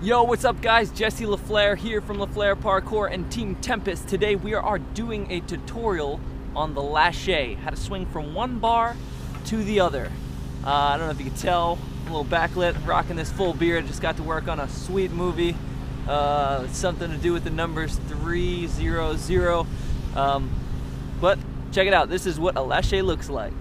Yo, what's up guys? Jesse Laflair here from Laflairparkour and Team Tempest. Today we are doing a tutorial on the Lache, how to swing from one bar to the other. I don't know if you can tell, a little backlit, rocking this full beard. Just got to work on a sweet movie. Something to do with the numbers 300. But check it out, this is what a Lache looks like.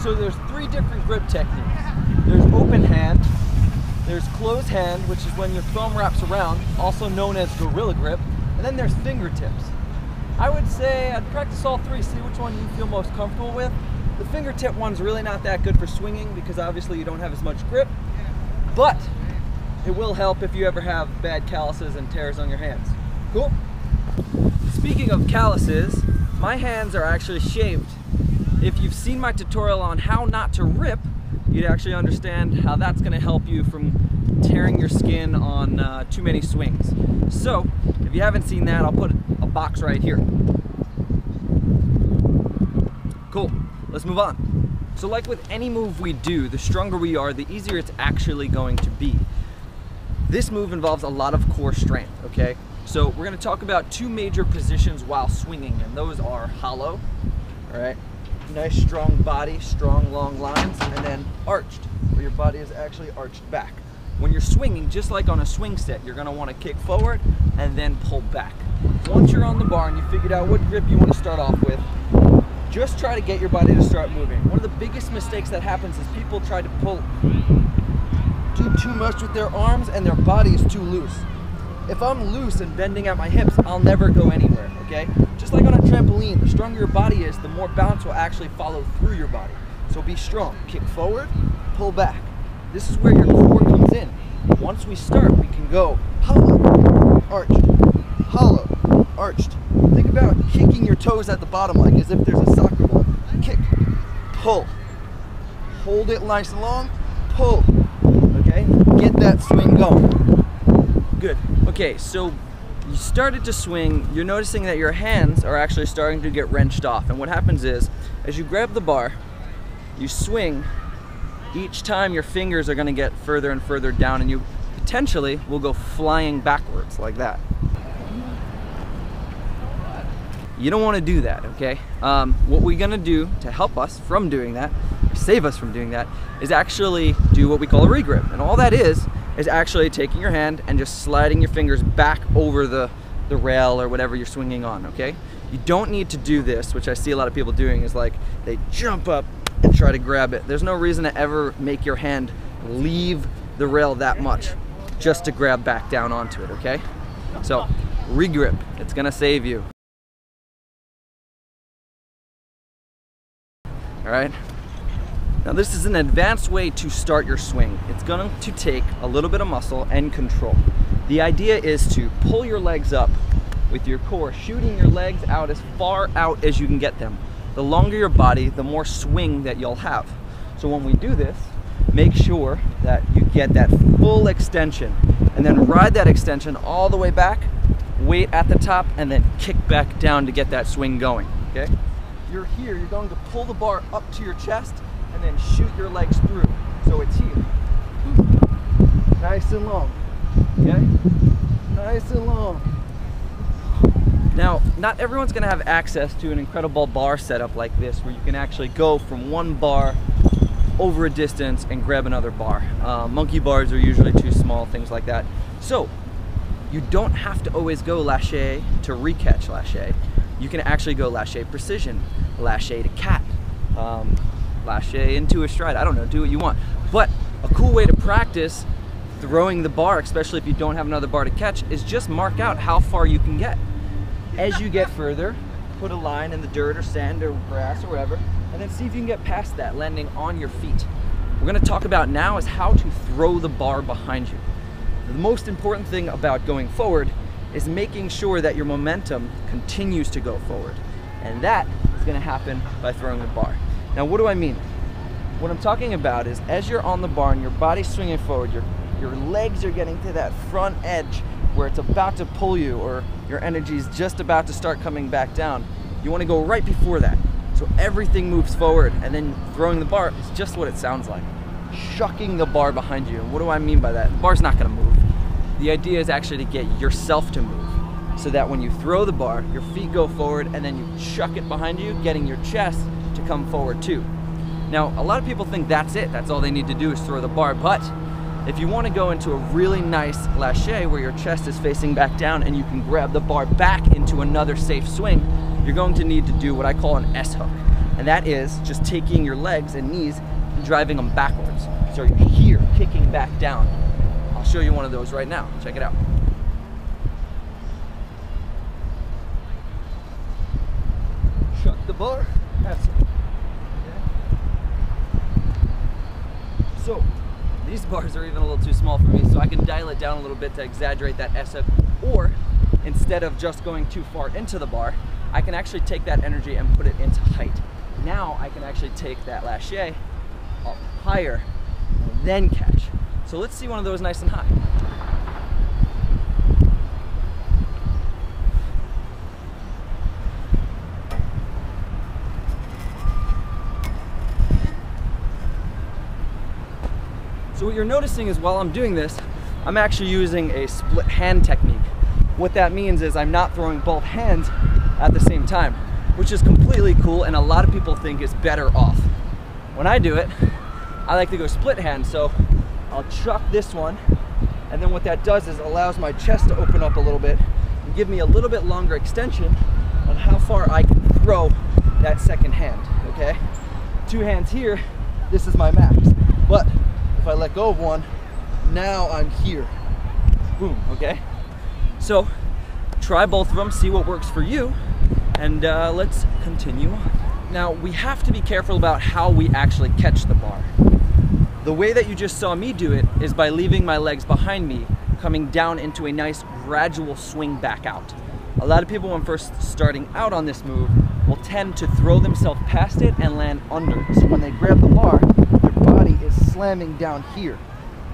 So there's three different grip techniques. There's open hand, there's closed hand, which is when your thumb wraps around, also known as gorilla grip, and then there's fingertips. I would say I'd practice all three, see which one you feel most comfortable with. The fingertip one's really not that good for swinging because obviously you don't have as much grip, but it will help if you ever have bad calluses and tears on your hands. Cool? Speaking of calluses, my hands are actually shaved. If you've seen my tutorial on how not to rip, you'd actually understand how that's going to help you from tearing your skin on too many swings. So, if you haven't seen that, I'll put a box right here. Cool, let's move on. So like with any move we do, the stronger we are, the easier it's actually going to be. This move involves a lot of core strength, okay? So we're going to talk about two major positions while swinging, and those are hollow, all right? Nice strong body, strong long lines, and then arched, where your body is actually arched back. When you're swinging, just like on a swing set, you're gonna wanna kick forward and then pull back. Once you're on the bar and you figured out what grip you wanna start off with, just try to get your body to start moving. One of the biggest mistakes that happens is people try to do too much with their arms and their body is too loose. If I'm loose and bending at my hips, I'll never go anywhere, okay? Just like on a trampoline, the stronger your body is, the more bounce will actually follow through your body. So be strong. Kick forward, pull back. This is where your core comes in. Once we start, we can go hollow, arched, hollow, arched. Think about kicking your toes at the bottom like as if there's a soccer ball. Kick, pull. Hold it nice and long, pull. Okay? Get that swing going. Good. Okay, so you started to swing, you're noticing that your hands are actually starting to get wrenched off. And what happens is, as you grab the bar, you swing, each time your fingers are gonna get further and further down and you potentially will go flying backwards like that. You don't wanna do that, okay? What we're gonna do to help us from doing that, or save us from doing that, is actually do what we call a regrip. And all that is actually taking your hand and just sliding your fingers back over the rail or whatever you're swinging on, okay? You don't need to do this, which I see a lot of people doing, is like they jump up and try to grab it. There's no reason to ever make your hand leave the rail that much just to grab back down onto it, okay? So, regrip, it's gonna save you. All right? Now this is an advanced way to start your swing. It's going to take a little bit of muscle and control. The idea is to pull your legs up with your core, shooting your legs out as far out as you can get them. The longer your body, the more swing that you'll have. So when we do this, make sure that you get that full extension and then ride that extension all the way back, weight at the top, and then kick back down to get that swing going, okay? You're here, you're going to pull the bar up to your chest and then shoot your legs through. So it's here. Nice and long. Okay? Nice and long. Now, not everyone's gonna have access to an incredible bar setup like this where you can actually go from one bar over a distance and grab another bar. Monkey bars are usually too small, things like that. So, you don't have to always go Lache to re-catch Lache. You can actually go Lache precision, Lache to cat, Lache into a stride. I don't know, do what you want. But a cool way to practice throwing the bar, especially if you don't have another bar to catch, is just mark out how far you can get. As you get further, put a line in the dirt or sand or grass or wherever, and then see if you can get past that, landing on your feet. What we're gonna talk about now is how to throw the bar behind you. The most important thing about going forward is making sure that your momentum continues to go forward. And that is gonna happen by throwing the bar. Now, what do I mean? What I'm talking about is as you're on the bar and your body's swinging forward, your legs are getting to that front edge where it's about to pull you or your energy is just about to start coming back down. You wanna go right before that. So everything moves forward, and then throwing the bar is just what it sounds like. Shucking the bar behind you. And what do I mean by that? The bar's not gonna move. The idea is actually to get yourself to move, so that when you throw the bar, your feet go forward and then you chuck it behind you, getting your chest to come forward too. Now, a lot of people think that's it. That's all they need to do is throw the bar, but if you want to go into a really nice lache where your chest is facing back down and you can grab the bar back into another safe swing, you're going to need to do what I call an S hook. And that is just taking your legs and knees and driving them backwards. So you're here, kicking back down. I'll show you one of those right now. Check it out. Shut the bar. That's it. So these bars are even a little too small for me, so I can dial it down a little bit to exaggerate that S hook, or instead of just going too far into the bar, I can actually take that energy and put it into height. Now I can actually take that lache up higher and then catch. So let's see one of those nice and high. So what you're noticing is while I'm doing this, I'm actually using a split hand technique. What that means is I'm not throwing both hands at the same time, which is completely cool and a lot of people think is better off. When I do it, I like to go split hand, so I'll chuck this one, and then what that does is it allows my chest to open up a little bit and give me a little bit longer extension on how far I can throw that second hand, okay? Two hands here, this is my max. But if I let go of one, now I'm here. Boom, okay? So try both of them, see what works for you, and let's continue on. Now, we have to be careful about how we actually catch the bar. The way that you just saw me do it is by leaving my legs behind me, coming down into a nice gradual swing back out. A lot of people when first starting out on this move will tend to throw themselves past it and land under it. So when they grab the bar, their body is slamming down here.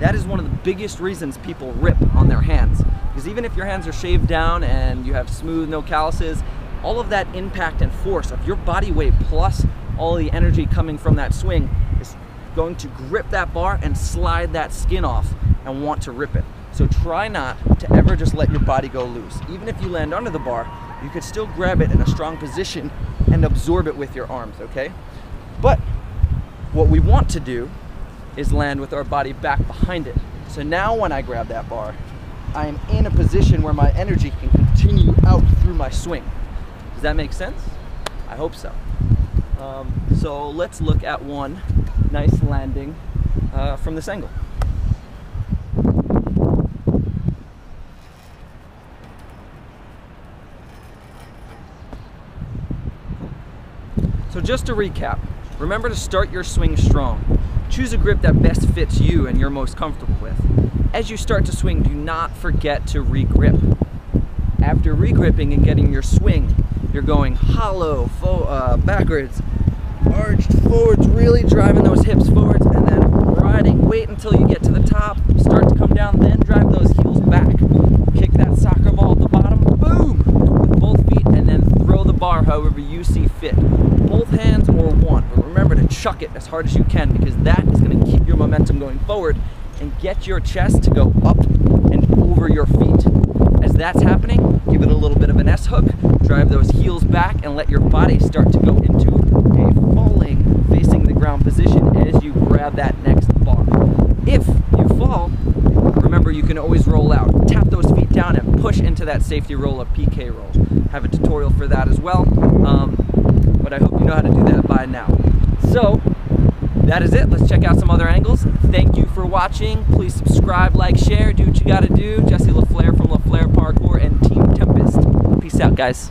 That is one of the biggest reasons people rip on their hands. Because even if your hands are shaved down and you have smooth, no calluses, all of that impact and force of your body weight plus all the energy coming from that swing is going to grip that bar and slide that skin off and want to rip it. So try not to ever just let your body go loose. Even if you land under the bar, you could still grab it in a strong position and absorb it with your arms, okay? But what we want to do is land with our body back behind it. So now when I grab that bar, I am in a position where my energy can continue out through my swing. Does that make sense? I hope so. So let's look at one nice landing from this angle. So just to recap, remember to start your swing strong. Choose a grip that best fits you and you're most comfortable with. As you start to swing, do not forget to re-grip. After re-gripping and getting your swing, you're going hollow, backwards, arched forwards, really driving those hips forwards, and then riding. Wait until you get to the top, start to come down, then drive those heels back. Kick that soccer ball at the bottom, boom, with both feet, and then throw the bar however you see fit. Both hands or one, but remember to chuck it as hard as you can because that is going to keep your momentum going forward and get your chest to go up and over your feet. As that's happening, give it a little bit of an S hook, drive those heels back and let your body start to go into a falling, facing the ground position as you grab that next bar. If you fall, remember you can always roll out. Tap those feet down and push into that safety roll, a PK roll. Have a tutorial for that as well, but I hope you know how to do that by now. So that is it. Let's check out some other angles. Thank you for watching. Please subscribe, like, share, do what you gotta do. Jesse Laflair from Laflairparkour and Team Tempest. Peace out, guys.